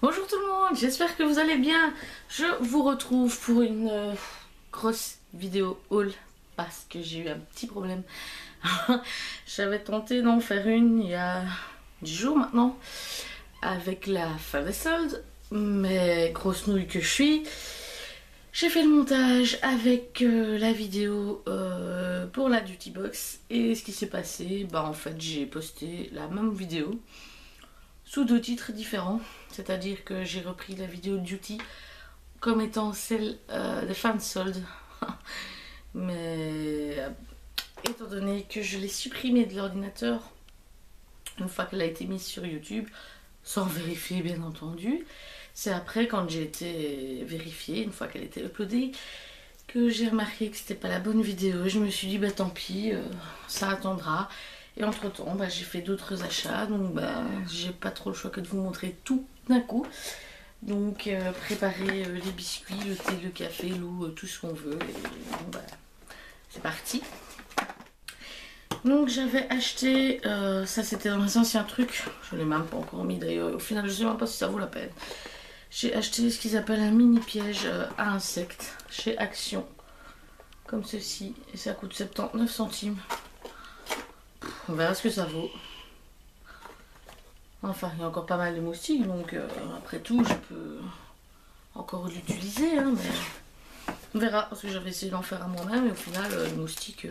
Bonjour tout le monde, j'espère que vous allez bien. Je vous retrouve pour une grosse vidéo haul parce que j'ai eu un petit problème. J'avais tenté d'en faire une il y a 10 jours maintenant avec la fin des soldes, mais grosse nouille que je suis. J'ai fait le montage avec la vidéo pour la Duty Box et ce qui s'est passé, en fait j'ai posté la même vidéo sous deux titres différents, c'est-à-dire que j'ai repris la vidéo Duty comme étant celle des fins de solde, mais étant donné que je l'ai supprimée de l'ordinateur une fois qu'elle a été mise sur YouTube, sans vérifier bien entendu, c'est après quand j'ai été vérifiée, une fois qu'elle était uploadée, que j'ai remarqué que c'était pas la bonne vidéo. Je me suis dit tant pis, ça attendra. Et entre temps j'ai fait d'autres achats, donc j'ai pas trop le choix que de vous montrer tout d'un coup. Donc préparer les biscuits, le thé, le café, l'eau, tout ce qu'on veut. Et bon, c'est parti. Donc j'avais acheté, ça c'était dans les anciens trucs, je l'ai même pas encore mis d'ailleurs, au final je sais même pas si ça vaut la peine. J'ai acheté ce qu'ils appellent un mini piège à insectes chez Action, comme ceci, et ça coûte 79 centimes. On verra ce que ça vaut. Enfin, il y a encore pas mal de moustiques, donc après tout, je peux encore l'utiliser, hein, mais on verra, parce que j'avais essayé d'en faire à moi-même, et au final, les moustiques,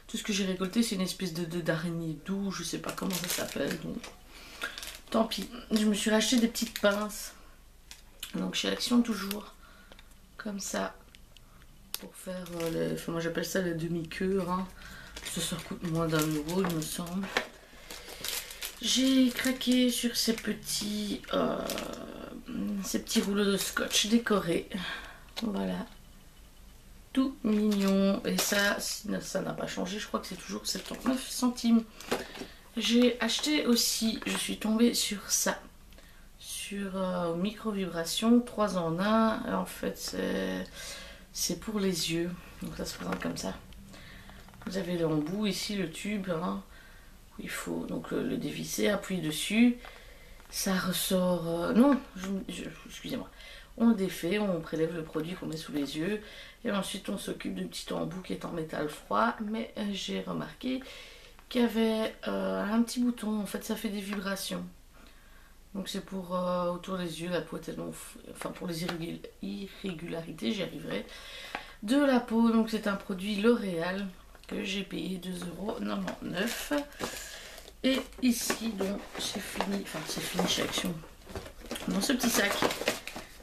tout ce que j'ai récolté, c'est une espèce d'araignée doux, je sais pas comment ça s'appelle, donc tant pis. Je me suis racheté des petites pinces, donc chez Action toujours, comme ça, pour faire les... Enfin, moi j'appelle ça les demi-queues, hein. Ça coûte moins d'1 € il me semble. J'ai craqué sur ces petits rouleaux de scotch décorés. Voilà. Tout mignon. Et ça n'a pas changé. Je crois que c'est toujours 79 centimes. J'ai acheté aussi, je suis tombée sur ça. Sur micro-vibration, 3 en 1. En fait, c'est pour les yeux. Donc ça se présente comme ça. Vous avez l'embout ici, le tube, hein. Il faut donc le dévisser, appuyer dessus, ça ressort, non, excusez-moi, on le défait, on prélève le produit qu'on met sous les yeux et ensuite on s'occupe d'un petit embout qui est en métal froid, mais j'ai remarqué qu'il y avait un petit bouton, en fait ça fait des vibrations, donc c'est pour autour des yeux, la peau est tellement, enfin pour les irrégularités, j'y arriverai, de la peau. Donc c'est un produit L'Oréal que j'ai payé 2,99 €. Et ici, donc, c'est fini chez Action. Dans ce petit sac,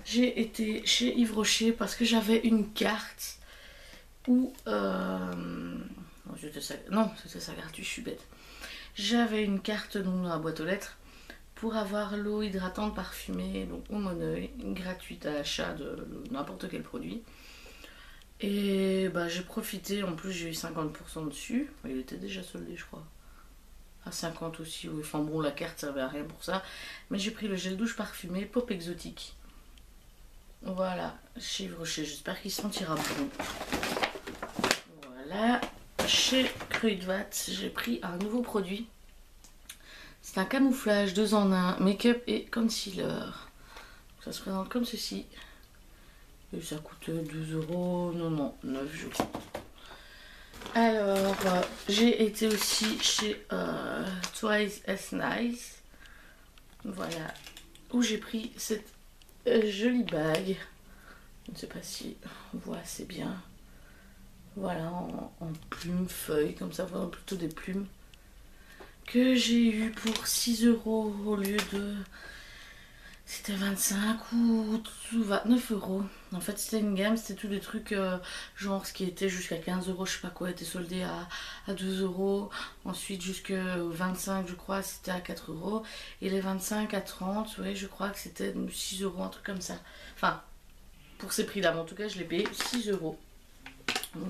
j'ai été chez Yves Rocher parce que j'avais une carte où... non, c'était ça gratuit, je suis bête. J'avais une carte donc, dans la boîte aux lettres pour avoir l'eau hydratante parfumée, donc au Moneuil, gratuite à l'achat de n'importe quel produit. Et j'ai profité, en plus j'ai eu 50% dessus, il était déjà soldé je crois, à 50 aussi, oui. Enfin bon, la carte servait à rien pour ça, mais j'ai pris le gel douche parfumé Pop Exotique, voilà, chez Yves Rocher, j'espère qu'il sentira bon. Voilà, chez Kruidvat, j'ai pris un nouveau produit, c'est un camouflage 2 en 1, make-up et concealer, ça se présente comme ceci. Et ça coûte 2,99 € je crois. Alors, j'ai été aussi chez Twice as Nice. Voilà. Où j'ai pris cette jolie bague. Je ne sais pas si on voit assez bien. Voilà, en plumes, feuilles, comme ça, vraiment plutôt des plumes. Que j'ai eu pour 6 € au lieu de... C'était 25 ou 29 €. En fait, c'était une gamme, c'était tous des trucs genre ce qui était jusqu'à 15 €, je sais pas quoi, était soldé à 2 €. Ensuite, jusqu'à 25, je crois, c'était à 4 €. Et les 25 à 30, oui, je crois que c'était 6 €, un truc comme ça. Enfin, pour ces prix-là, mais en tout cas, je l'ai payé 6 €. Donc,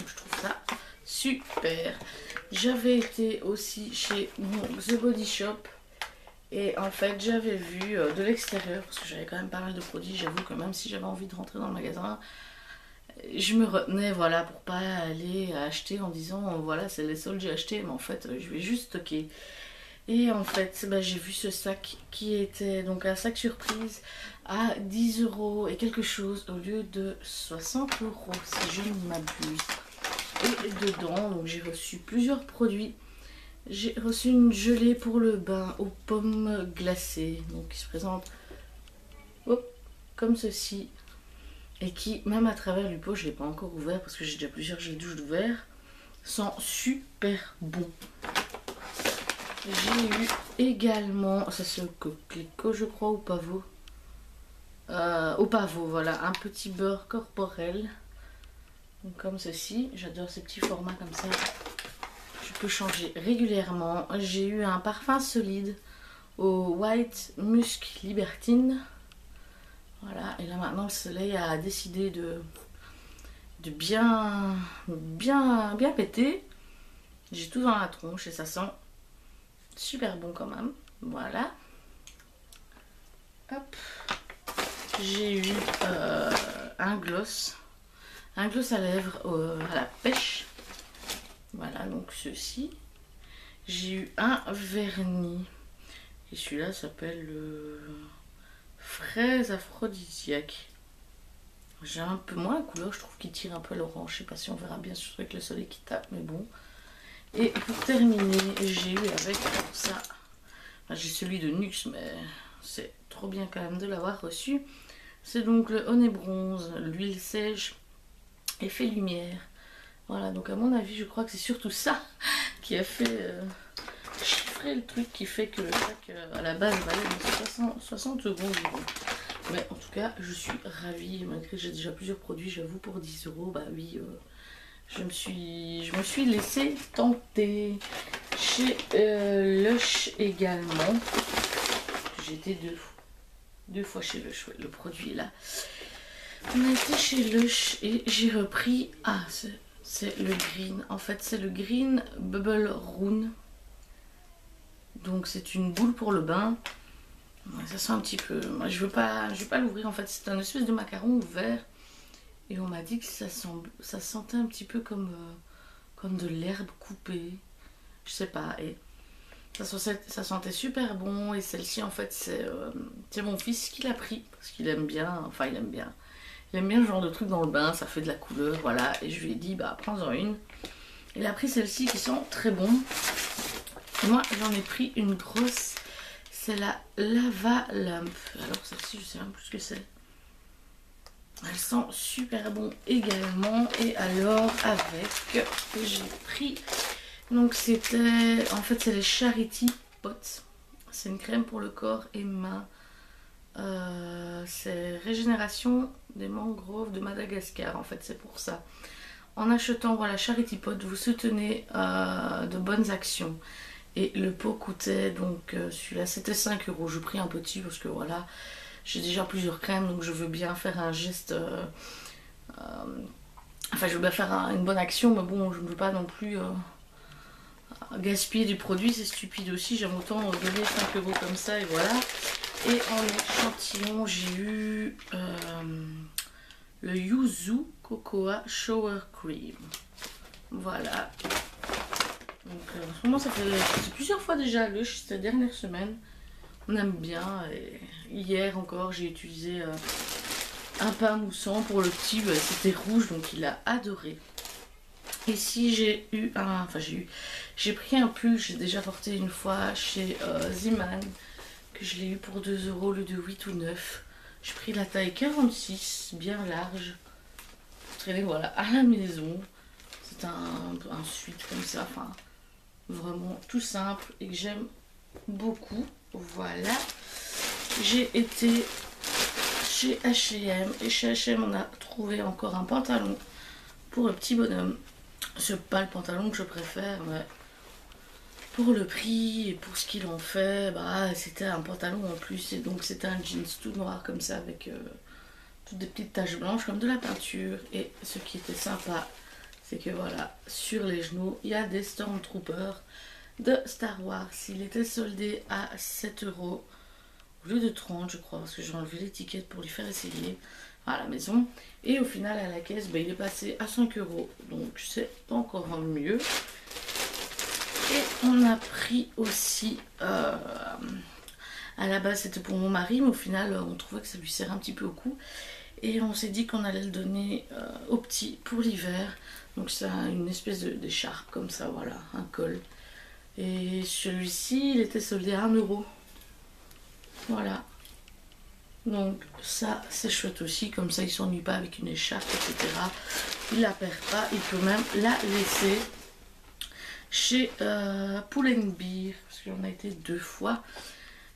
je trouve ça super. J'avais été aussi chez The Body Shop. Et en fait j'avais vu de l'extérieur, parce que j'avais quand même pas mal de produits, j'avoue que même si j'avais envie de rentrer dans le magasin, je me retenais, voilà, pour pas aller acheter en disant voilà c'est les soldes j'ai acheté, mais en fait je vais juste stocker. Et en fait, bah, j'ai vu ce sac qui était donc un sac surprise à 10 € et quelque chose au lieu de 60 € si je ne m'abuse. Et dedans, donc j'ai reçu plusieurs produits. J'ai reçu une gelée pour le bain aux pommes glacées, donc qui se présente hop, comme ceci. Et qui, même à travers le pot, je ne l'ai pas encore ouvert parce que j'ai déjà plusieurs gels douche d'ouvert, sent super bon. J'ai eu également, ça c'est au coquelicot je crois, au pavot. Au pavot, voilà, un petit beurre corporel. Donc comme ceci, j'adore ces petits formats comme ça. Je peux changer régulièrement. J'ai eu un parfum solide au White Musk Libertine. Voilà, et là maintenant le soleil a décidé de bien péter. J'ai tout dans la tronche et ça sent super bon quand même. Voilà. Hop. J'ai eu un gloss à lèvres à la pêche. Voilà, donc ceci. J'ai eu un vernis. Et celui-là s'appelle fraise aphrodisiaque. J'ai un peu moins la couleur, je trouve qu'il tire un peu l'orange. Je sais pas si on verra bien sûr avec le soleil qui tape, mais bon. Et pour terminer, j'ai eu avec ça, enfin, j'ai celui de Nuxe, mais c'est trop bien quand même de l'avoir reçu. C'est donc le Honey Bronze, l'huile sèche, effet lumière. Voilà, donc à mon avis, je crois que c'est surtout ça qui a fait chiffrer le truc, qui fait que le sac à la base valait 60 €. Mais en tout cas, je suis ravie, malgré que j'ai déjà plusieurs produits, j'avoue, pour 10 €, bah oui, je me suis laissée tenter. Chez Lush également. J'ai été deux fois chez Lush, ouais, le produit est là. On a été chez Lush et j'ai repris, ah c'est le green, en fait c'est le green bubble rune. Donc c'est une boule pour le bain. Ouais, ça sent un petit peu, moi je vais pas l'ouvrir, en fait c'est un espèce de macaron ouvert. Et on m'a dit que ça sentait un petit peu comme de l'herbe coupée. Je sais pas. Et ça sentait super bon. Et celle-ci, en fait, c'est mon fils qui l'a pris. Parce qu'il aime bien. Enfin, il aime bien. Il aime bien ce genre de truc dans le bain. Ça fait de la couleur. Voilà. Et je lui ai dit, bah, prends-en une. Il a pris celle-ci qui sent très bon. Et moi, j'en ai pris une grosse. C'est la Lava Lamp. Alors, celle-ci, je sais même plus ce que c'est. Elle sent super bon également. Et alors avec, j'ai pris, donc c'était, en fait c'est les Charity Pots. C'est une crème pour le corps et mains. C'est régénération des mangroves de Madagascar, en fait c'est pour ça. En achetant, voilà, Charity Pot, vous soutenez de bonnes actions. Et le pot coûtait, donc celui-là c'était 5 €. Je pris un petit parce que voilà, j'ai déjà plusieurs crèmes, donc je veux bien faire un geste, enfin je veux bien faire une bonne action, mais bon, je ne veux pas non plus gaspiller du produit, c'est stupide aussi. J'aime autant donner 5 € comme ça, et voilà. Et en échantillon, j'ai eu le Yuzu Cocoa Shower Cream. Voilà. Donc en ce moment, ça fait plusieurs fois déjà Lush cette dernière semaine. On aime bien. Et hier encore, j'ai utilisé un pain moussant pour le petit. Bah, c'était rouge, donc il a adoré. Ici, j'ai eu un... Enfin, j'ai pris un pull. J'ai déjà porté une fois chez Zeeman. Que je l'ai eu pour 2 € au lieu de 8 ou 9. J'ai pris la taille 46, bien large. Pour traîner, voilà, à la maison. C'est un suite comme ça. Enfin, vraiment tout simple et que j'aime beaucoup. Voilà. J'ai été chez H&M et chez H&M on a trouvé encore un pantalon pour le petit bonhomme. C'est pas le pantalon que je préfère, mais pour le prix et pour ce qu'ils ont fait, bah c'était un pantalon en plus, et donc c'était un jeans tout noir comme ça avec toutes des petites taches blanches comme de la peinture. Et ce qui était sympa, c'est que voilà, sur les genoux il y a des Stormtroopers de Star Wars. Il était soldé à 7 € au lieu de 30, je crois, parce que j'ai enlevé l'étiquette pour lui faire essayer à la maison. Et au final, à la caisse, bah, il est passé à 5 €, donc c'est encore mieux. Et on a pris aussi, à la base c'était pour mon mari, mais au final on trouvait que ça lui serrait un petit peu au cou. Et on s'est dit qu'on allait le donner au petit pour l'hiver. Donc c'est une espèce d'écharpe comme ça, voilà, un col. Et celui-ci, il était soldé à 1 euro. Voilà. Donc ça, c'est chouette aussi. Comme ça, il s'ennuie pas avec une écharpe, etc. Il la perd pas. Il peut même la laisser chez Pull&Bear. Parce qu'on a été 2 fois.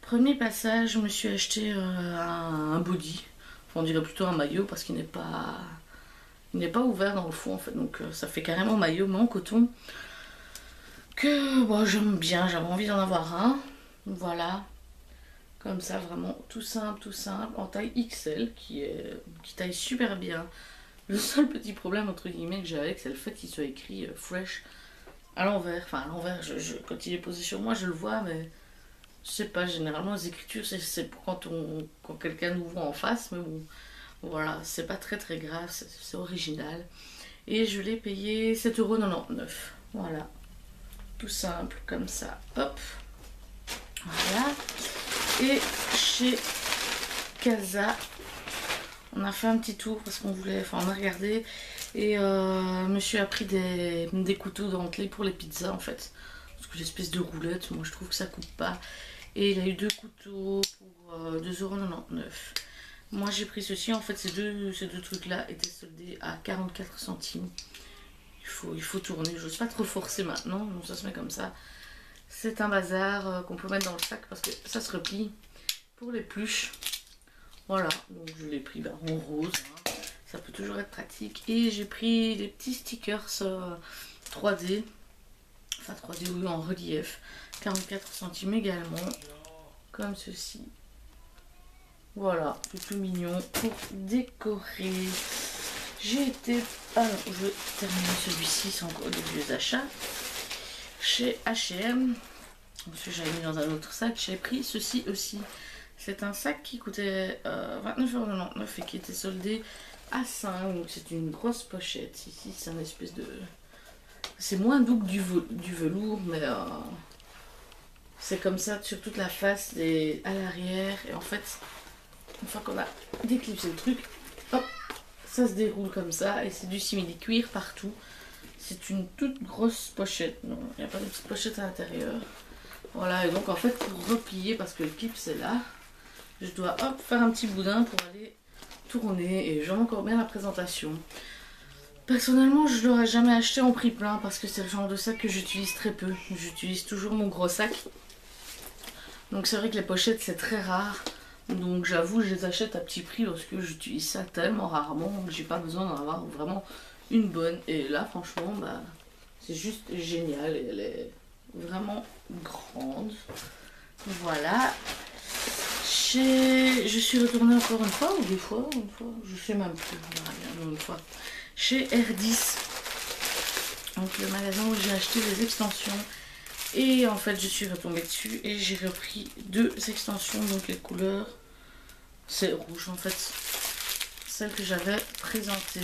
Premier passage, je me suis acheté un body. Enfin, on dirait plutôt un maillot parce qu'il n'est pas... Il n'est pas ouvert dans le fond en fait. Donc ça fait carrément maillot, mais en coton. Que bon, j'aime bien, j'avais envie d'en avoir un. Voilà, comme ça, vraiment tout simple, en taille XL, qui taille super bien. Le seul petit problème entre guillemets que j'ai avec, c'est le fait qu'il soit écrit fresh à l'envers. Enfin à l'envers, quand il est posé sur moi, je le vois, mais je sais pas, généralement les écritures c'est pour quand quelqu'un nous voit en face, mais bon, voilà, c'est pas très très grave, c'est original. Et je l'ai payé 7,99 €. Voilà. Tout simple comme ça, hop, voilà. Et chez Casa, on a fait un petit tour parce qu'on voulait, enfin on a regardé et monsieur a pris des couteaux dentelés pour les pizzas en fait, parce que l'espèce de roulette, moi je trouve que ça coupe pas. Et il a eu 2 couteaux pour 2,99 €. Moi j'ai pris ceci, en fait ces deux trucs là étaient soldés à 44 centimes. Il faut tourner, j'ose pas trop forcer maintenant, donc ça se met comme ça. C'est un bazar qu'on peut mettre dans le sac parce que ça se replie pour les pluches. Voilà, donc je l'ai pris en rose, hein. Ça peut toujours être pratique. Et j'ai pris des petits stickers 3D, enfin 3D oui, en relief, 44 centimes également, comme ceci. Voilà, tout mignon pour décorer. J'ai été... Alors, je vais terminer celui-ci, c'est encore des vieux achats. Chez H&M, parce que j'avais mis dans un autre sac, j'ai pris ceci aussi. C'est un sac qui coûtait 29,99 € et qui était soldé à 5. Donc c'est une grosse pochette. Ici, c'est un espèce de... C'est moins doux que du velours, mais c'est comme ça sur toute la face et à l'arrière. Et en fait, une fois qu'on a déclipsé le truc, hop, ça se déroule comme ça et c'est du simili-cuir partout. C'est une toute grosse pochette. Non, il n'y a pas de petite pochette à l'intérieur. Voilà, et donc en fait pour replier, parce que le clip c'est là, je dois hop faire un petit boudin pour aller tourner et j'aime encore bien la présentation. Personnellement je ne l'aurais jamais acheté en prix plein parce que c'est le genre de sac que j'utilise très peu. J'utilise toujours mon gros sac. Donc c'est vrai que les pochettes c'est très rare. Donc j'avoue je les achète à petit prix parce que j'utilise ça tellement rarement que j'ai pas besoin d'en avoir vraiment une bonne. Et là franchement bah, c'est juste génial et elle est vraiment grande. Voilà. Je suis retournée encore une fois ou 2 fois, je sais même plus, une fois. Chez R10. Donc le magasin où j'ai acheté des extensions. Et en fait je suis retombée dessus et j'ai repris 2 extensions, donc les couleurs c'est rouge en fait, celle que j'avais présentée.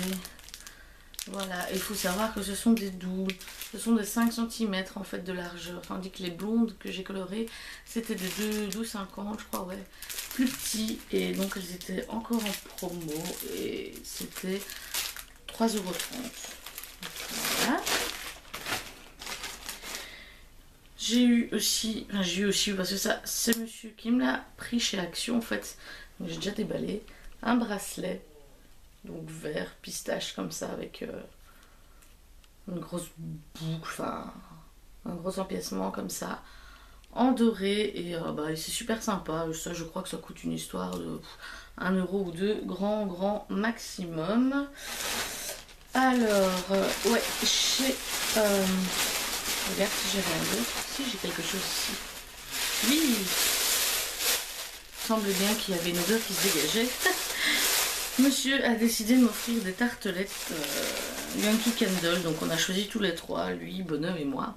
Voilà, et il faut savoir que ce sont des doubles, ce sont des 5 cm en fait de largeur, tandis que les blondes que j'ai colorées c'était des 12,50 je crois, ouais, plus petits, et donc elles étaient encore en promo et c'était 3,30 €. Voilà. J'ai eu aussi parce que ça c'est monsieur qui me l'a pris chez Action en fait, j'ai déjà déballé, un bracelet, donc vert pistache comme ça avec une grosse boucle, enfin un gros empiècement comme ça, en doré, et bah, c'est super sympa. Ça je crois que ça coûte une histoire de 1 € ou 2 grand maximum. Alors ouais, chez regarde si j'ai rien d'autre. Si j'ai quelque chose ici. Oui, il semble bien qu'il y avait une odeur qui se dégageait. Monsieur a décidé de m'offrir des tartelettes Yankee Candle. Donc on a choisi tous les 3, lui, Bonhomme et moi.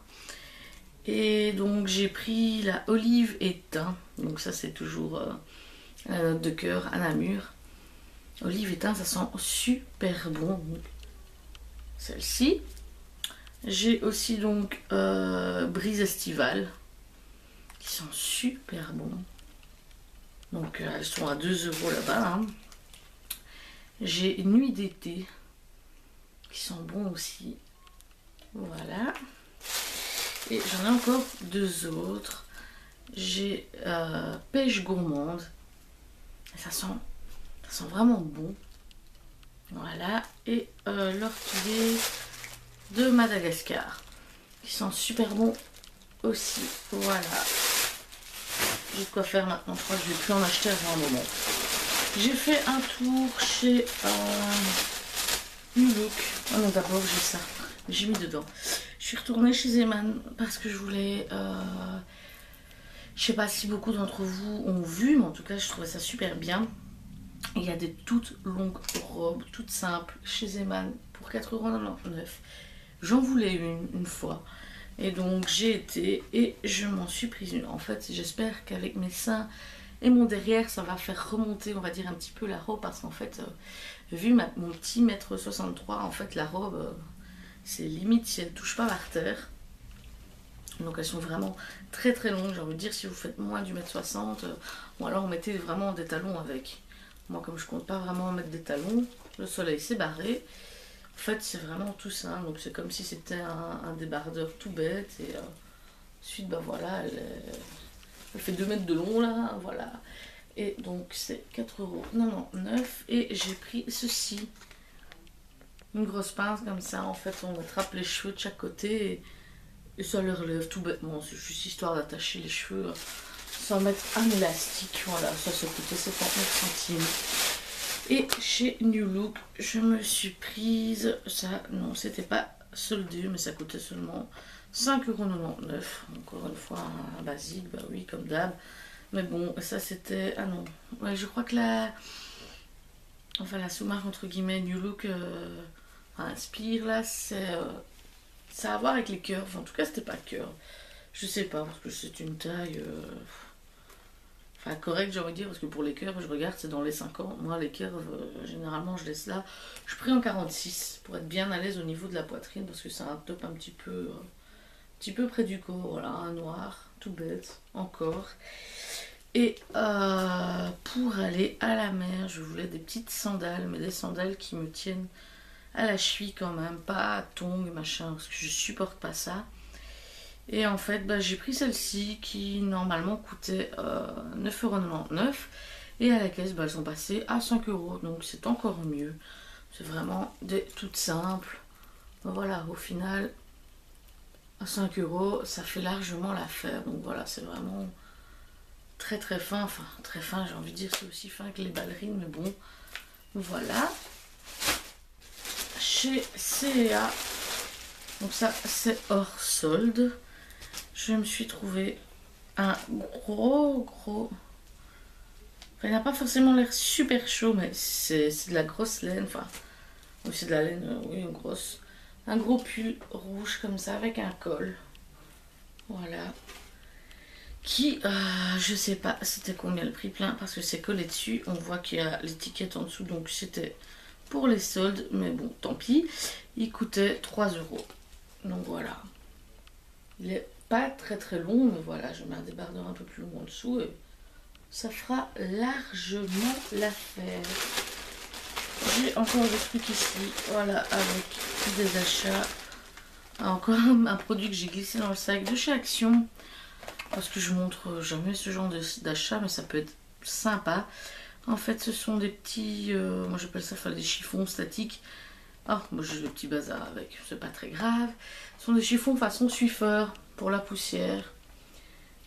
Et donc j'ai pris la olive et thym. Donc ça c'est toujours la note de cœur à Namur. Olive et thym, ça sent super bon. Celle-ci. J'ai aussi donc Brise estivale, qui sont super bons. Donc elles sont à 2 € là-bas. Hein. J'ai Nuit d'été, qui sont bons aussi. Voilà. Et j'en ai encore 2 autres. J'ai Pêche gourmande. Ça sent vraiment bon. Voilà. Et l'orchidée de Madagascar, qui sont super bons aussi. Voilà. J'ai de quoi faire maintenant. Je crois que je vais plus en acheter avant un moment. J'ai fait un tour chez New Look. Oh non, d'abord j'ai ça. J'ai mis dedans. Je suis retournée chez Zeman parce que je voulais... je sais pas si beaucoup d'entre vous ont vu, mais en tout cas je trouvais ça super bien. Il y a des toutes longues robes, toutes simples, chez Zeman pour 4,99 €. J'en voulais une fois. Et donc j'ai été et je m'en suis prise une. En fait, j'espère qu'avec mes seins et mon derrière, ça va faire remonter, on va dire, un petit peu la robe. Parce qu'en fait, vu mon petit 1,63 m, en fait, la robe, c'est limite si elle touche pas par terre. Donc elles sont vraiment très très longues. J'ai envie de dire, si vous faites moins du 1,60 m, ou alors mettez vraiment des talons avec. Moi, comme je compte pas vraiment mettre des talons, le soleil s'est barré. En fait, c'est vraiment tout ça. Donc c'est comme si c'était un débardeur tout bête. Et ensuite, bah voilà, elle fait 2 mètres de long là. Voilà. Et donc c'est 4,99 €. Et j'ai pris ceci. Une grosse pince comme ça. En fait, on attrape les cheveux de chaque côté. Et ça les relève tout bêtement. C'est juste histoire d'attacher les cheveux sans mettre un élastique. Voilà, ça coûtait 79 centimes. Et chez New Look, je me suis prise ça. Non, c'était pas soldé, mais ça coûtait seulement 5,99 €. Encore une fois, un basique, bah oui, comme d'hab. Mais bon, ça c'était. Ah non, ouais, je crois que la sous-marque entre guillemets New Look Inspire là, c'est. Ça a à voir avec les curves. En tout cas, c'était pas curve. Je sais pas, parce que c'est une taille. Enfin, correct, j'ai envie de dire, parce que pour les curves, je regarde, c'est dans les 50. Moi, les curves, généralement, je laisse là. Je prie en 46 pour être bien à l'aise au niveau de la poitrine, parce que c'est un top un petit peu près du corps. Voilà, un noir, tout bête, encore. Et pour aller à la mer, je voulais des petites sandales, mais des sandales qui me tiennent à la cheville quand même, pas à tongs, machin, parce que je supporte pas ça. Et en fait, bah, j'ai pris celle-ci qui normalement coûtait 9,99 € et à la caisse, bah, elles sont passées à 5 €, donc c'est encore mieux. C'est vraiment des toutes simples. Voilà, au final, à 5 €, ça fait largement l'affaire. Donc voilà, c'est vraiment très très fin. Enfin, très fin, j'ai envie de dire, c'est aussi fin que les ballerines, mais bon, voilà. Chez C&A, donc ça c'est hors solde. Je me suis trouvé un gros. Enfin, il n'a pas forcément l'air super chaud, mais c'est de la grosse laine. Enfin, c'est de la laine, oui, une grosse. Un gros pull rouge comme ça avec un col. Voilà. Qui, je sais pas, c'était combien le prix plein parce que c'est collé dessus. On voit qu'il y a l'étiquette en dessous, donc c'était pour les soldes, mais bon, tant pis. Il coûtait 3 €. Donc voilà. Il est pas très très long, mais voilà, je mets un débardeur un peu plus long en dessous et ça fera largement l'affaire. J'ai encore des trucs ici, voilà, avec des achats. Encore un produit que j'ai glissé dans le sac de chez Action, parce que je montre jamais ce genre d'achat, mais ça peut être sympa. En fait, ce sont des petits, moi j'appelle ça des chiffons statiques. Oh, moi j'ai le petit bazar avec, c'est pas très grave. Ce sont des chiffons façon suifeur pour la poussière.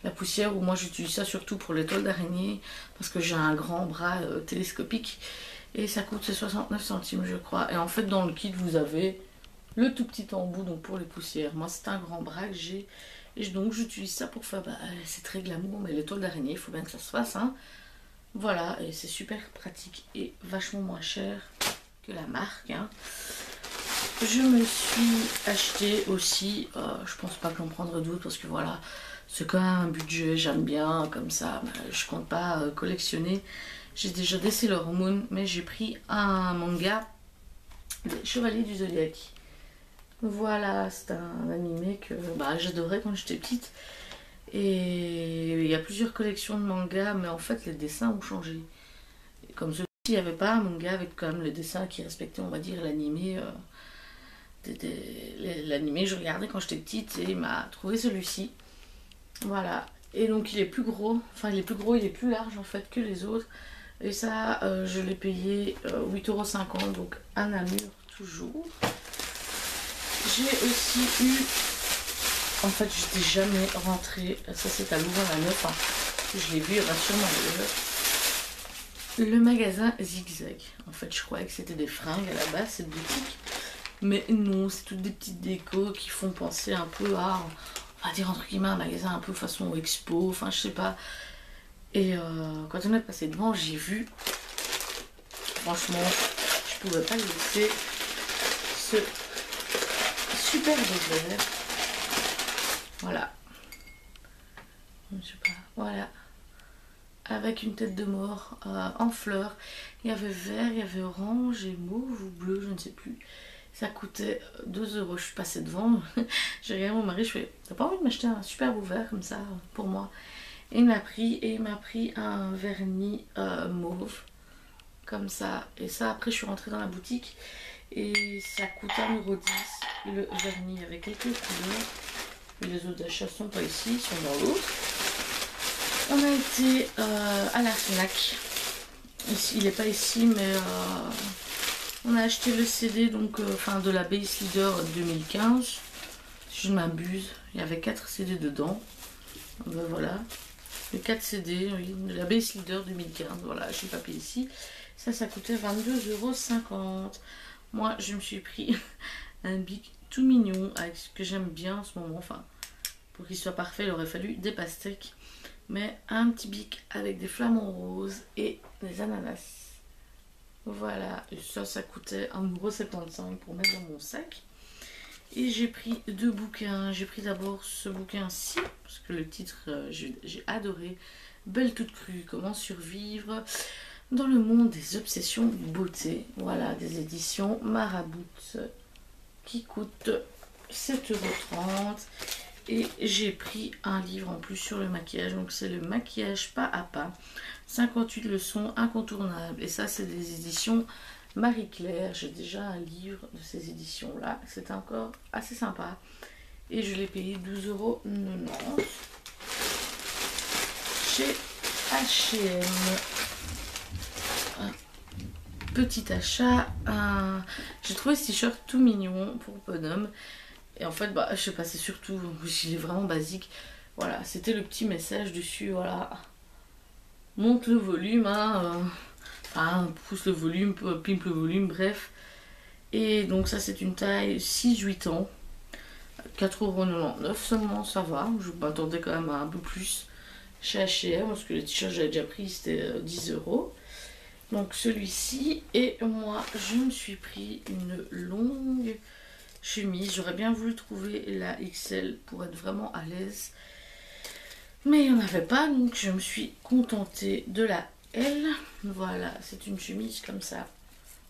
La poussière, où moi j'utilise ça surtout pour les toiles d'araignée, parce que j'ai un grand bras télescopique. Et ça coûte 69 centimes, je crois. Et en fait, dans le kit, vous avez le tout petit embout, donc pour les poussières. Moi, c'est un grand bras que j'ai. Et donc, j'utilise ça pour faire, c'est très glamour, mais les toiles d'araignée, il faut bien que ça se fasse, hein. Voilà, et c'est super pratique et vachement moins cher que la marque, hein. Je me suis acheté aussi, je pense pas que j'en prendrai d'autres parce que voilà, c'est quand même un budget, j'aime bien comme ça, je compte pas collectionner. J'ai déjà des Sailor Moon, mais j'ai pris un manga des Chevaliers du Zodiaque. Voilà, c'est un animé que j'adorais quand j'étais petite. Et il y a plusieurs collections de mangas, mais en fait les dessins ont changé. Comme celui-ci, il n'y avait pas un manga avec quand même le dessin qui respectait, on va dire, l'animé. L'animé que je regardais quand j'étais petite, et il m'a trouvé celui-ci. Voilà. Et donc il est plus gros, enfin il est plus gros, il est plus large en fait que les autres. Et ça, je l'ai payé 8,50 €, donc à Namur toujours. J'ai aussi eu, en fait j'étais jamais rentrée, ça c'est à Louvain-la-Neuve, enfin, je l'ai vu, il y en a sûrement le magasin Zigzag. En fait je croyais que c'était des fringues à la base, cette boutique. Mais non, c'est toutes des petites décos qui font penser un peu à, on va dire entre guillemets, un magasin un peu façon expo, enfin je sais pas. Et quand on est passé devant, j'ai vu, franchement, je pouvais pas laisser ce superbe verre. Voilà. Je sais pas, voilà. Avec une tête de mort en fleurs. Il y avait vert, il y avait orange et mauve ou bleu, je ne sais plus. Ça coûtait 2 €. Je suis passée devant. J'ai regardé mon mari, je fais, t'as pas envie de m'acheter un super beau verre comme ça pour moi? Et il m'a pris un vernis mauve comme ça. Et ça, après, je suis rentrée dans la boutique et ça coûte 1,10 € le vernis avec quelques couleurs. Et les autres achats sont pas ici, ils sont dans l'autre. On a été à la Fnac. Ici, il n'est pas ici, mais on a acheté le CD donc, de la Base Leader 2015. Si je ne m'abuse, il y avait 4 CD dedans. Ben voilà. Les 4 CD, oui, de la Base Leader 2015. Voilà, j'ai le papier ici. Ça coûtait 22,50 €. Moi, je me suis pris un bic tout mignon, avec ce que j'aime bien en ce moment. Enfin, pour qu'il soit parfait, il aurait fallu des pastèques. Mais un petit bic avec des flamants roses et des ananas. Voilà, et ça coûtait 1,75 € pour mettre dans mon sac. Et j'ai pris 2 bouquins. J'ai pris d'abord ce bouquin-ci, parce que le titre, j'ai adoré. Belle toute crue, comment survivre dans le monde des obsessions beauté. Voilà, des éditions Marabout qui coûtent 7,30 €. Et j'ai pris un livre en plus sur le maquillage. Donc c'est le maquillage pas à pas. 58 leçons incontournables. Et ça, c'est des éditions Marie-Claire. J'ai déjà un livre de ces éditions-là. C'est encore assez sympa. Et je l'ai payé 12,90 € chez H&M. Petit achat. J'ai trouvé ce t-shirt tout mignon pour bonhomme. Et en fait, je sais pas, c'est surtout, il est vraiment basique. Voilà, c'était le petit message dessus, voilà. Monte le volume, pousse le volume, pimpe le volume, bref. Et donc ça, c'est une taille 6-8 ans. 4,99 € seulement, ça va. Je m'attendais quand même à un peu plus chez H&M, parce que les t-shirts que j'avais déjà pris, c'était 10 €. Donc celui-ci, et moi, je me suis pris une longue chemise. J'aurais bien voulu trouver la XL pour être vraiment à l'aise, mais il n'y en avait pas, donc je me suis contentée de la L. Voilà, c'est une chemise comme ça,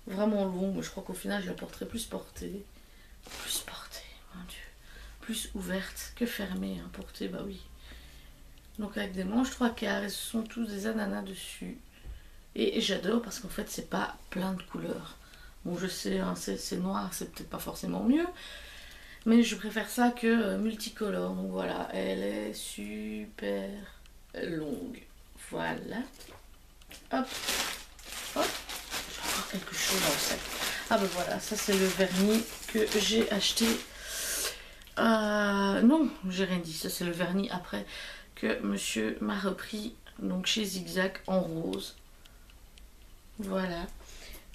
vraiment longue. Je crois qu'au final je la porterai plus portée, mon dieu, plus ouverte que fermée, hein. Portée, bah oui. Donc avec des manches 3/4, et ce sont tous des ananas dessus. Et j'adore parce qu'en fait c'est pas plein de couleurs. Bon, je sais, hein, c'est noir, c'est peut-être pas forcément mieux, mais je préfère ça que multicolore. Donc voilà, elle est super longue. Voilà. Hop, hop. J'ai encore quelque chose dans le sac. Ah ben voilà, ça c'est le vernis que j'ai acheté. Non, j'ai rien dit. Ça c'est le vernis après que monsieur m'a repris, donc chez Zigzag en rose. Voilà.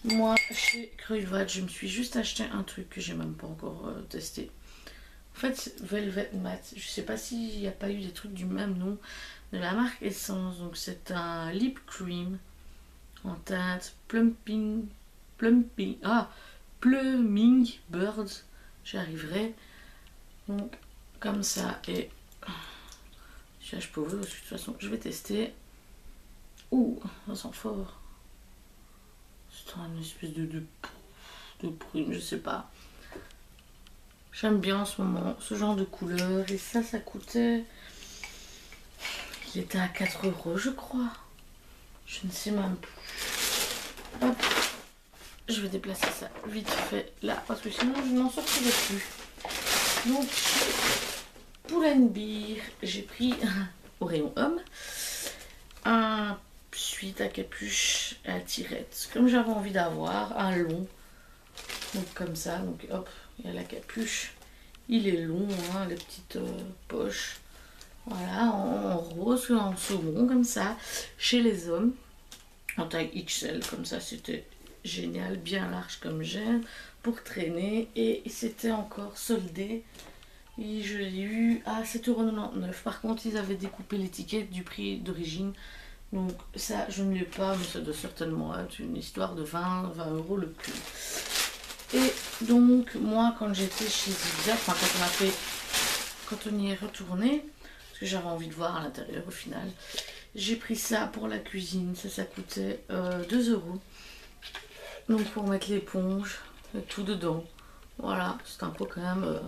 Moi, chez Kruidvat, je me suis juste acheté un truc que j'ai même pas encore testé. En fait, c'est Velvet Matte. Je sais pas s'il n'y a pas eu des trucs du même nom de la marque Essence. Donc, c'est un lip cream en teinte Plumping Birds. J'y arriverai. Donc, comme ça. Et je peux ouvrir parce que de toute façon, je vais tester. Ouh, ça sent fort. C'est une espèce de prune, je sais pas. J'aime bien en ce moment ce genre de couleur. Et ça coûtait... Il était à 4 € je crois. Je ne sais même plus. Hop. Je vais déplacer ça vite fait là parce que sinon je n'en sortirai plus. Donc Pull&Bear, j'ai pris au rayon homme un suite à capuche et à tirette comme j'avais envie d'avoir, un long. Donc comme ça, donc hop, il y a la capuche. Il est long, hein, les petites poches. Voilà, en rose, en saumon comme ça, chez les hommes. En taille XL comme ça, c'était génial, bien large comme j'aime pour traîner. Et c'était encore soldé. Et je l'ai eu à 7,99 €. Par contre, ils avaient découpé l'étiquette du prix d'origine. Donc ça, je ne l'ai pas, mais ça doit certainement être une histoire de 20 € le prix. Et donc, moi, quand j'étais chez Zigzag, enfin quand on y est retourné, parce que j'avais envie de voir à l'intérieur au final, j'ai pris ça pour la cuisine. Ça coûtait 2 €. Donc pour mettre l'éponge et tout dedans. Voilà, c'est un pot quand même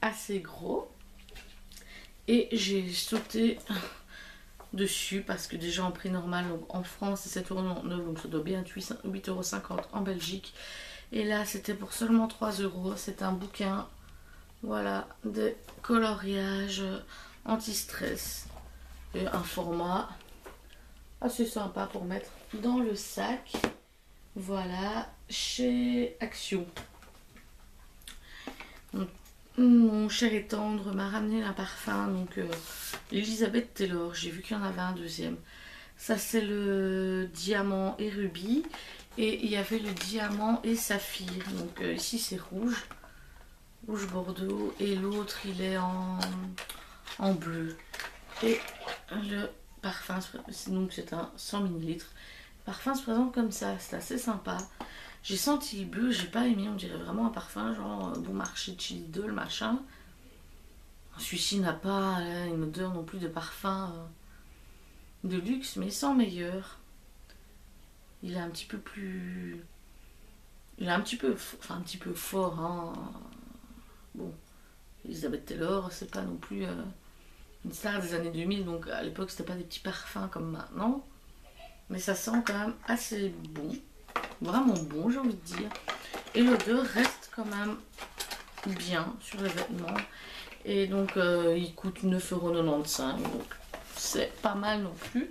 assez gros. Et j'ai sauté dessus parce que déjà en prix normal, donc en France c'est 7,99 €, donc ça doit bien être 8,50 € en Belgique. Et là c'était pour seulement 3 €. C'est un bouquin, voilà, de coloriage anti-stress. Et un format assez sympa pour mettre dans le sac. Voilà, chez Action. Donc, mon cher et tendre m'a ramené un parfum, donc Elizabeth Taylor. J'ai vu qu'il y en avait un deuxième. Ça c'est le diamant et rubis. Et il y avait le diamant et saphir. Donc ici c'est rouge. Rouge bordeaux. Et l'autre il est en bleu. Et le parfum, donc c'est un 100 ml. Le parfum se présente comme ça, c'est assez sympa. J'ai senti le bleu, j'ai pas aimé, on dirait vraiment un parfum genre bon marché de chez Lidl, machin. Celui-ci n'a pas une odeur non plus de parfum de luxe, mais sans meilleur. Il est un petit peu plus... Il est un petit peu fort, hein. Bon, Elizabeth Taylor, c'est pas non plus une star des années 2000, donc à l'époque c'était pas des petits parfums comme maintenant. Mais ça sent quand même assez bon. Vraiment bon, j'ai envie de dire. Et l'odeur reste quand même bien sur les vêtements. Et donc il coûte 9,95 €. Donc c'est pas mal non plus.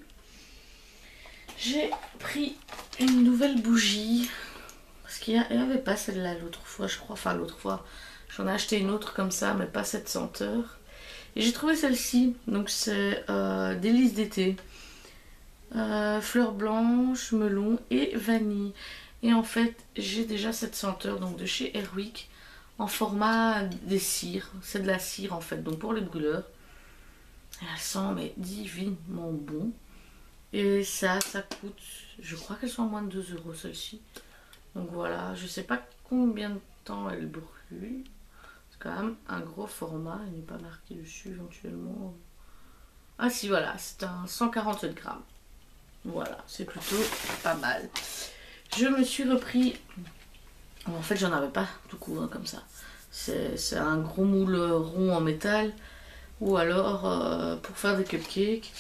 J'ai pris une nouvelle bougie. Parce qu'il n'y avait pas celle-là l'autre fois, je crois. Enfin l'autre fois. J'en ai acheté une autre comme ça, mais pas cette senteur. Et j'ai trouvé celle-ci. Donc c'est délices d'été. Fleurs blanches, melon et vanille. Et en fait, j'ai déjà cette senteur donc de chez Airwick en format des cires. C'est de la cire en fait, donc pour les brûleurs. Et elle sent mais divinement bon. Et ça coûte, je crois qu'elles sont à moins de 2 € celle-ci. Donc voilà, je sais pas combien de temps elle brûle. C'est quand même un gros format, il n'est pas marqué dessus éventuellement. Ah si voilà, c'est un 147 grammes. Voilà, c'est plutôt pas mal. Je me suis repris... En fait, j'en avais pas tout court hein, comme ça. C'est un gros moule rond en métal. Ou alors, pour faire des cupcakes,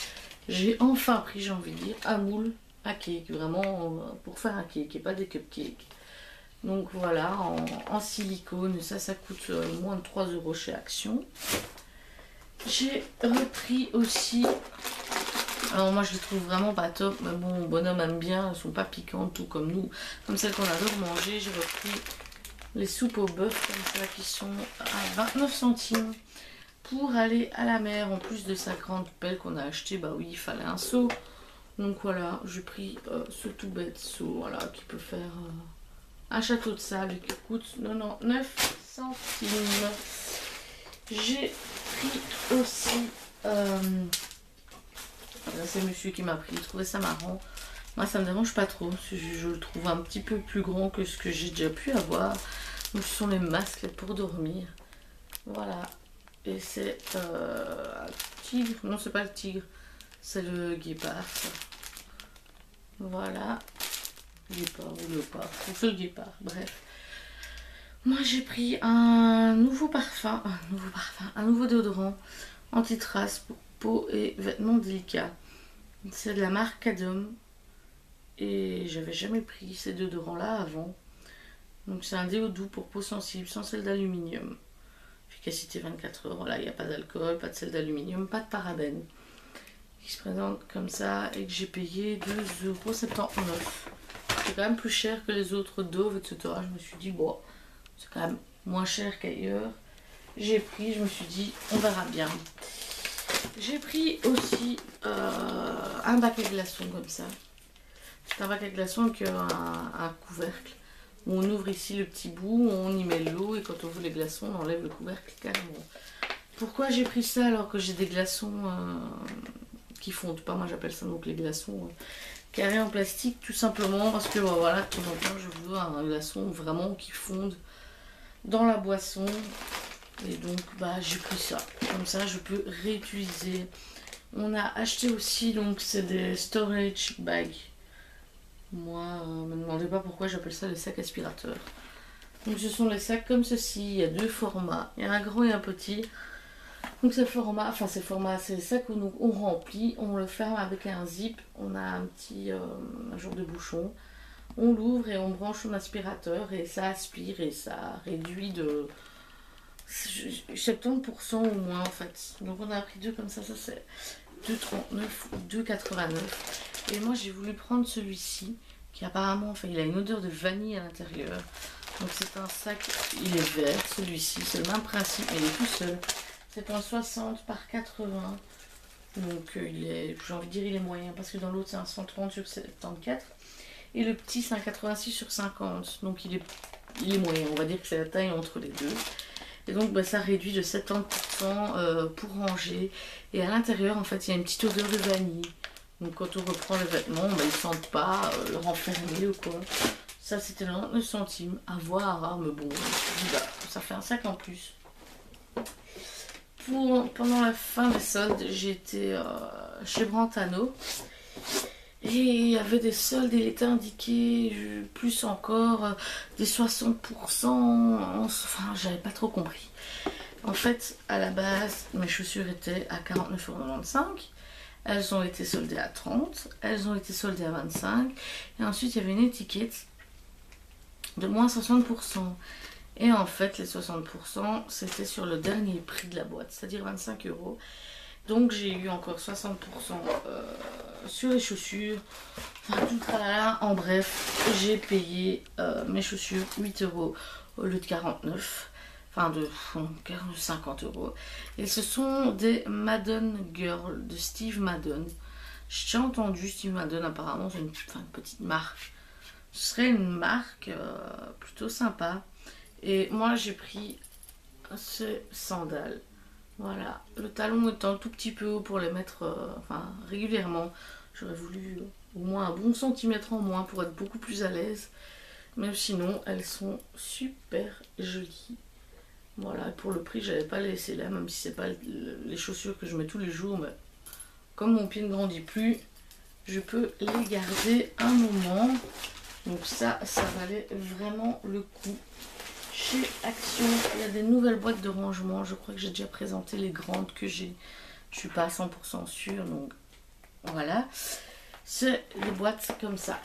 j'ai enfin pris, j'ai envie de dire, un moule à cake. Vraiment pour faire un cake et pas des cupcakes. Donc voilà, en silicone. Ça coûte moins de 3 € chez Action. J'ai repris aussi... Alors moi je les trouve vraiment pas top, mais bon, mon bonhomme aime bien, elles sont pas piquantes, tout comme nous, comme celles qu'on adore manger. J'ai repris les soupes au bœuf comme ça qui sont à 29 centimes pour aller à la mer, en plus de sa grande pelle qu'on a acheté. Bah oui, il fallait un seau. Donc voilà, j'ai pris ce tout bête seau, voilà, qui peut faire un château de sable et qui coûte 99 centimes. J'ai pris aussi... c'est monsieur qui m'a pris, il trouvait ça marrant. Moi ça me dérange pas trop, je le trouve un petit peu plus grand que ce que j'ai déjà pu avoir. Donc ce sont les masques pour dormir. Voilà. Et c'est un tigre, non c'est pas le tigre, c'est le guépard. Ça. Voilà. Guépard ou léopard, c'est le guépard, bref. Moi j'ai pris un nouveau parfum, un nouveau déodorant anti-trace pour peau et vêtements délicats. C'est de la marque Adom et j'avais jamais pris ces déodorants-là avant. Donc c'est un déo doux pour peau sensible sans sel d'aluminium. Efficacité 24 heures, voilà, il n'y a pas d'alcool, pas de sel d'aluminium, pas de parabènes. Qui se présente comme ça et que j'ai payé 2,79 €. C'est quand même plus cher que les autres Dove, etc. Je me suis dit, bon, c'est quand même moins cher qu'ailleurs. J'ai pris, je me suis dit, on verra bien. J'ai pris aussi un bac à glaçons comme ça. C'est un bac à glaçons avec un couvercle. Où on ouvre ici le petit bout, on y met l'eau et quand on veut les glaçons, on enlève le couvercle carrément. Pourquoi j'ai pris ça alors que j'ai des glaçons qui fondent pas? Moi j'appelle ça donc les glaçons carrés en plastique, tout simplement parce que voilà, de temps en temps je veux un glaçon vraiment qui fonde dans la boisson. Et donc bah j'ai pris ça, comme ça je peux réutiliser. On a acheté aussi, donc c'est des storage bags. Moi, me demandez pas pourquoi j'appelle ça les sacs aspirateurs. Donc ce sont les sacs comme ceci, il y a deux formats, il y a un grand et un petit. Donc c'est le sac où on remplit, on le ferme avec un zip, on a un petit un genre de bouchon. On l'ouvre et on branche son aspirateur et ça aspire et ça réduit de 70% au moins en fait. Donc on a pris deux comme ça c'est 2,39 ou 2,89. Et moi j'ai voulu prendre celui-ci qui apparemment, enfin il a une odeur de vanille à l'intérieur. Donc c'est un sac, il est vert celui-ci, c'est le même principe, mais il est tout seul. C'est un 60 par 80. Donc il est, j'ai envie de dire il est moyen parce que dans l'autre c'est un 130 sur 74. Et le petit c'est un 86 sur 50. Donc il est moyen, on va dire que c'est la taille entre les deux. Et donc bah, ça réduit de 70% pour ranger. Et à l'intérieur en fait il y a une petite odeur de vanille. Donc quand on reprend le vêtement, bah, ils ne sentent pas le renfermer ou quoi. Ça c'était 99 centimes. À voir, hein, mais bon, bah, ça fait un sac en plus. Pendant la fin des soldes, j'ai été chez Brantano. Et il y avait des soldes, il était indiqué plus encore des 60%. Enfin, j'avais pas trop compris. En fait, à la base, mes chaussures étaient à 49,95 €. Elles ont été soldées à 30. Elles ont été soldées à 25. Et ensuite, il y avait une étiquette de moins 60%. Et en fait, les 60%, c'était sur le dernier prix de la boîte, c'est-à-dire 25 €. Donc j'ai eu encore 60% sur les chaussures. Enfin tout tralala. En bref, j'ai payé mes chaussures 8 € au lieu de 49. Enfin de 50 €. Et ce sont des Madden Girl de Steve Madden. J'ai entendu Steve Madden, apparemment c'est une petite marque. Ce serait une marque plutôt sympa. Et moi j'ai pris ces sandales. Voilà, le talon étant tout petit peu haut pour les mettre régulièrement. J'aurais voulu au moins un bon centimètre en moins pour être beaucoup plus à l'aise. Mais sinon, elles sont super jolies. Voilà, pour le prix, j'avais pas laissé là, même si c'est pas les chaussures que je mets tous les jours. Mais comme mon pied ne grandit plus, je peux les garder un moment. Donc ça valait vraiment le coup. Chez Action, il y a des nouvelles boîtes de rangement. Je crois que j'ai déjà présenté les grandes que j'ai. Je suis pas à 100% sûre, donc voilà. C'est des boîtes comme ça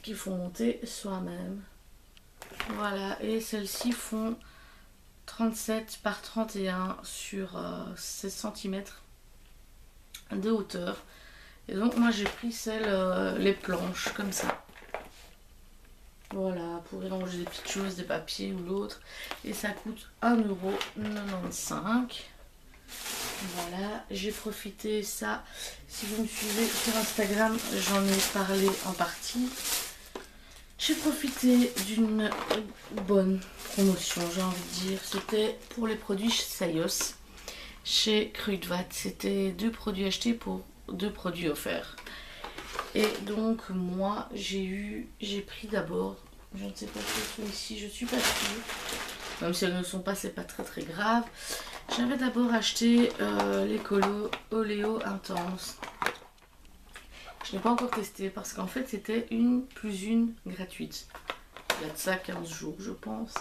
qu'il faut monter soi-même. Voilà, et celles-ci font 37 par 31 sur 16 cm de hauteur. Et donc moi j'ai pris celles, les planches comme ça. Voilà, pour y ranger des petites choses, des papiers ou l'autre. Et ça coûte 1,95 €. Voilà, j'ai profité ça. Si vous me suivez sur Instagram, j'en ai parlé en partie. J'ai profité d'une bonne promotion, j'ai envie de dire. C'était pour les produits Sayos chez Kruidvat. C'était 2 produits achetés pour 2 produits offerts. Et donc moi j'ai pris d'abord, je ne sais pas si elles sont ici, je suis pas sûre, même si elles ne sont pas, c'est pas très grave. J'avais d'abord acheté les colos Oléo Intense. Je n'ai pas encore testé parce qu'en fait c'était une plus une gratuite. Il y a de ça 15 jours je pense.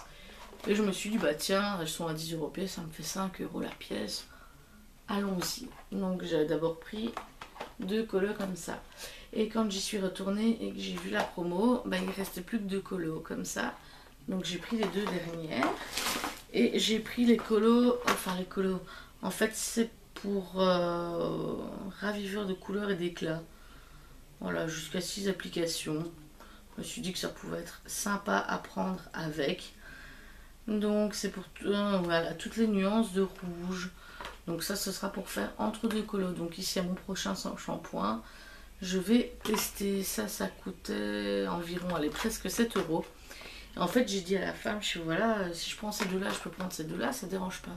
Et je me suis dit, bah tiens, elles sont à 10 € pièce, ça me fait 5 € la pièce. Allons-y. Donc j'avais d'abord pris 2 colos comme ça. Et quand j'y suis retournée et que j'ai vu la promo, bah, il ne restait plus que 2 colos comme ça. Donc j'ai pris les 2 dernières. Et j'ai pris les colos, enfin les colos, en fait c'est pour raviveur de couleurs et d'éclat. Voilà, jusqu'à 6 applications. Je me suis dit que ça pouvait être sympa à prendre avec. Donc c'est pour voilà, toutes les nuances de rouge. Donc ça, ce sera pour faire entre 2 colos. Donc ici, à mon prochain shampoing, je vais tester. Ça coûtait environ, allez, presque 7 €. En fait, j'ai dit à la femme, je suis voilà, si je prends ces deux-là, je peux prendre ces deux-là, ça dérange pas.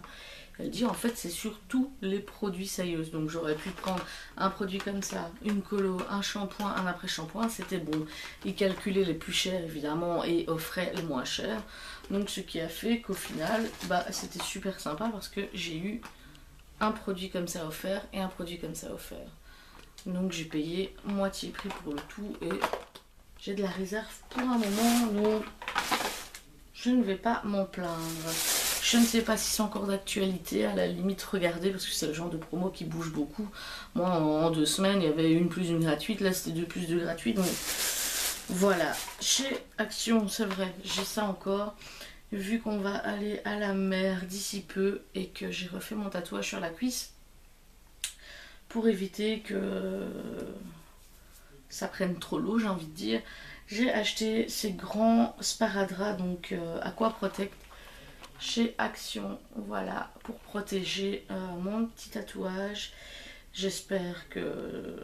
Elle dit, en fait, c'est sur tous les produits Sailleuse. Donc j'aurais pu prendre un produit comme ça, une colo, un shampoing, un après-shampoing, c'était bon. Ils calculaient les plus chers, évidemment, et offraient les moins chers. Donc ce qui a fait qu'au final, bah, c'était super sympa parce que j'ai eu un produit comme ça offert et un produit comme ça offert. Donc j'ai payé moitié prix pour le tout et j'ai de la réserve pour un moment, donc je ne vais pas m'en plaindre. Je ne sais pas si c'est encore d'actualité, à la limite regardez parce que c'est le genre de promo qui bouge beaucoup. Moi en 2 semaines il y avait une plus une gratuite, là c'était 2 plus 2 gratuites. Donc voilà, chez Action c'est vrai, j'ai ça encore. Vu qu'on va aller à la mer d'ici peu et que j'ai refait mon tatouage sur la cuisse, pour éviter que ça prenne trop l'eau, j'ai envie de dire, j'ai acheté ces grands sparadraps, donc Aqua Protect, chez Action, voilà, pour protéger mon petit tatouage. J'espère que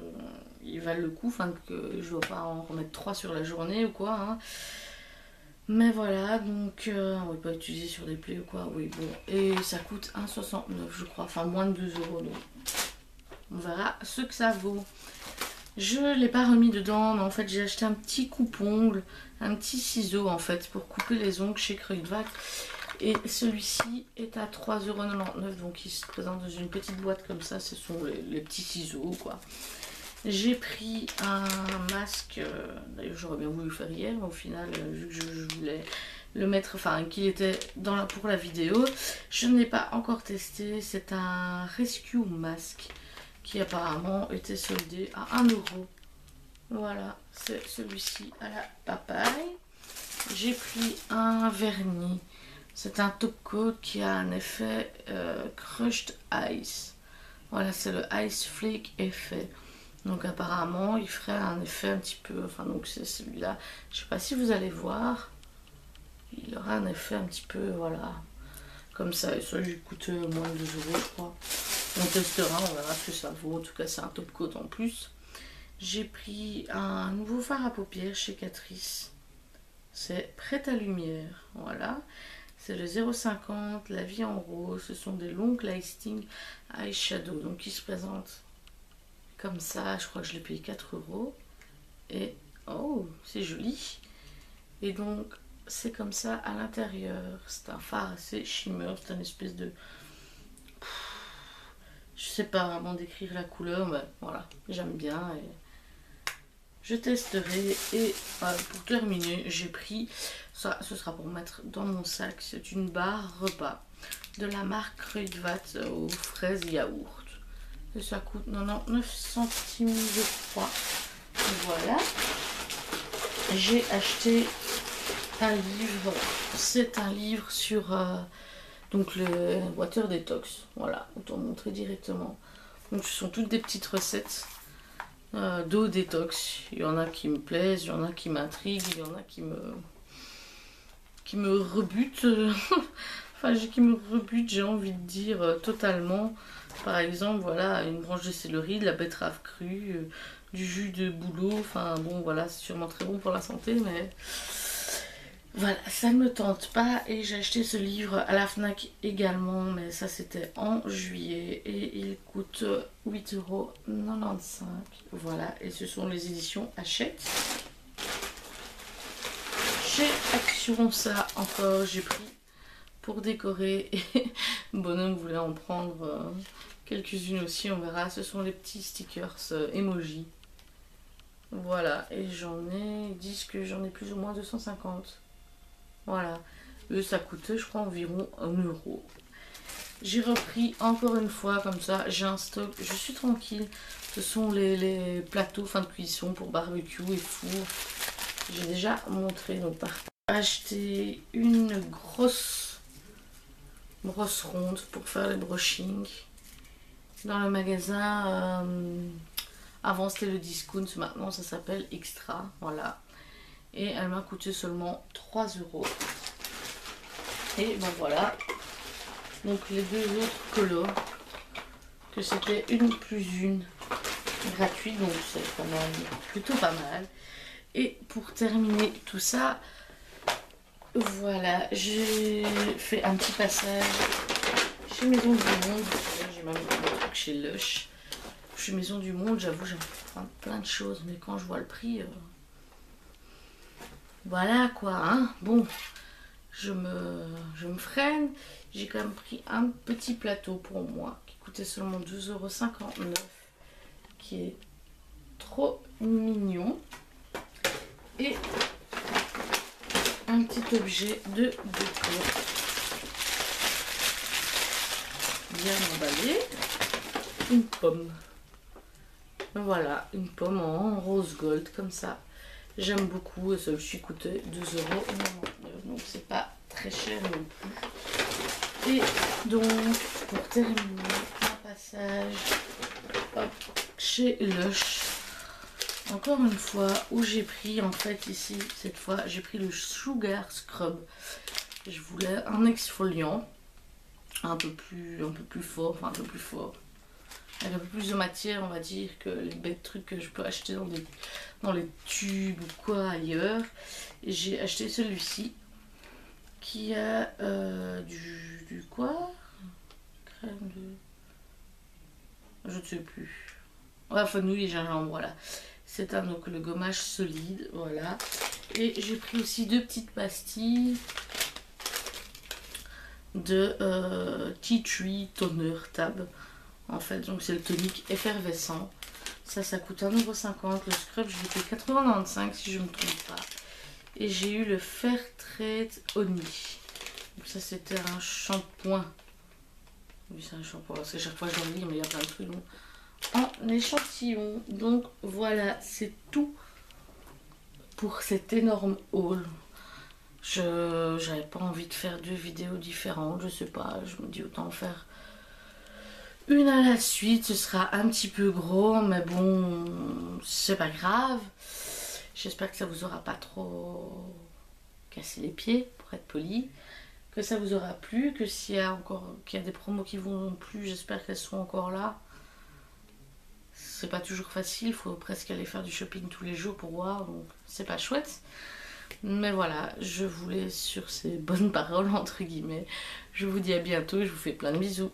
il valent le coup, enfin que je ne dois pas en remettre 3 sur la journée ou quoi, hein. Mais voilà, donc on va pas utiliser sur des plaies ou quoi, oui bon. Et ça coûte 1,69 je crois, enfin moins de 2 €, donc on verra ce que ça vaut. Je ne l'ai pas remis dedans, mais en fait j'ai acheté un petit coupe-ongle, un petit ciseau en fait pour couper les ongles chez Kruidvat. Et celui-ci est à 3,99 €, donc il se présente dans une petite boîte comme ça, ce sont les petits ciseaux quoi. J'ai pris un masque, d'ailleurs j'aurais bien voulu le faire hier, mais au final, vu que je voulais le mettre, enfin qu'il était pour la vidéo, je ne l'ai pas encore testé. C'est un Rescue Mask qui apparemment était soldé à 1 €. Voilà, c'est celui-ci à la papaye. J'ai pris un vernis, c'est un top coat qui a un effet Crushed Ice. Voilà, c'est le Ice Flake effet. Donc apparemment il ferait un effet un petit peu, enfin donc c'est celui-là, je sais pas si vous allez voir, il aura un effet un petit peu, voilà, comme ça, et ça lui coûte moins de 2 € je crois. On testera, on verra ce que ça vaut, en tout cas c'est un top coat en plus. J'ai pris un nouveau fard à paupières chez Catrice, c'est Prêt à Lumière, voilà. C'est le 0,50, la vie en rose, ce sont des longs lasting eyeshadow, donc ils se présentent comme ça, je crois que je l'ai payé 4 €. Et oh, c'est joli. Et donc, c'est comme ça à l'intérieur. C'est un fard assez shimmer, c'est une espèce de... Je sais pas vraiment décrire la couleur, mais voilà, j'aime bien. Et je testerai. Et pour terminer, j'ai pris, ça ce sera pour mettre dans mon sac, c'est une barre repas de la marque Kruidvat aux fraises yaourt. Et ça coûte 99 centimes je crois. Voilà. J'ai acheté un livre. C'est un livre sur donc le water detox. Voilà, autant montrer directement. Donc ce sont toutes des petites recettes d'eau détox. Il y en a qui me plaisent, il y en a qui m'intriguent, il y en a qui me rebutent. Enfin, qui me rebute, j'ai envie de dire, totalement. Par exemple, voilà, une branche de céleri, de la betterave crue, du jus de bouleau. Enfin, bon, voilà, c'est sûrement très bon pour la santé, mais voilà, ça ne me tente pas. Et j'ai acheté ce livre à la Fnac également, mais ça, c'était en juillet. Et il coûte 8,95 €. Voilà, et ce sont les éditions Hachette. Chez Action, ça encore, j'ai pris pour décorer et Bonhomme voulait en prendre quelques-unes aussi, on verra. Ce sont les petits stickers emoji. Voilà, et j'en ai, ils disent que j'en ai plus ou moins 250. Voilà, Eux, ça coûtait, je crois, environ 1 €. J'ai repris encore une fois comme ça, j'ai un stock, je suis tranquille. Ce sont les plateaux fin de cuisson pour barbecue et four. J'ai déjà montré, donc par acheter une grosse brosse ronde pour faire les brushing dans le magasin. Avant c'était le discount, maintenant ça s'appelle Extra, voilà. Et elle m'a coûté seulement 3 €. Et ben voilà. Donc les deux autres colos, que c'était une plus une gratuite, donc c'est quand même plutôt pas mal. Et pour terminer tout ça, voilà, j'ai fait un petit passage chez Maison du Monde. J'ai même un truc chez Lush. Chez Maison du Monde, j'avoue, j'ai envie de prendre plein de choses, mais quand je vois le prix, voilà quoi, hein. Bon, je me freine. J'ai quand même pris un petit plateau pour moi qui coûtait seulement 2,59 €, qui est trop mignon. Et un petit objet de déco bien emballé, une pomme. Voilà, une pomme en rose gold comme ça. J'aime beaucoup, celui-ci coûtait 2,99 €, donc c'est pas très cher non plus. Et donc pour terminer, un passage hop, chez Lush. Encore une fois, où j'ai pris en fait ici, cette fois, j'ai pris le Sugar Scrub. Je voulais un exfoliant un peu plus fort, enfin un peu plus fort, avec un peu plus de matière, on va dire, que les bêtes trucs que je peux acheter dans les tubes ou quoi ailleurs. Et j'ai acheté celui-ci qui a du quoi, crème de, je ne sais plus, ouais, fenouil et gingembre, voilà. C'est un donc le gommage solide, voilà. Et j'ai pris aussi 2 petites pastilles de Tea Tree Toner Tab. En fait, donc c'est le tonique effervescent. Ça coûte 1,50 €. Le scrub, je l'ai payé 95 si je ne me trompe pas. Et j'ai eu le Fairtrade Honey. Donc ça, c'était un shampoing. Oui, c'est un shampoing parce que chaque fois j'en lis, mais il y a plein de trucs. Donc, en échantillon. Donc voilà, c'est tout pour cet énorme haul. J'avais pas envie de faire 2 vidéos différentes, je sais pas, je me dis autant faire une à la suite. Ce sera un petit peu gros, mais bon, c'est pas grave. J'espère que ça vous aura pas trop cassé les pieds, pour être poli, que ça vous aura plu, que s'il y a encore qu'il y a des promos qui vous ont plu, j'espère qu'elles sont encore là. C'est pas toujours facile, il faut presque aller faire du shopping tous les jours pour voir, donc c'est pas chouette. Mais voilà, je vous laisse sur ces bonnes paroles entre guillemets. Je vous dis à bientôt et je vous fais plein de bisous.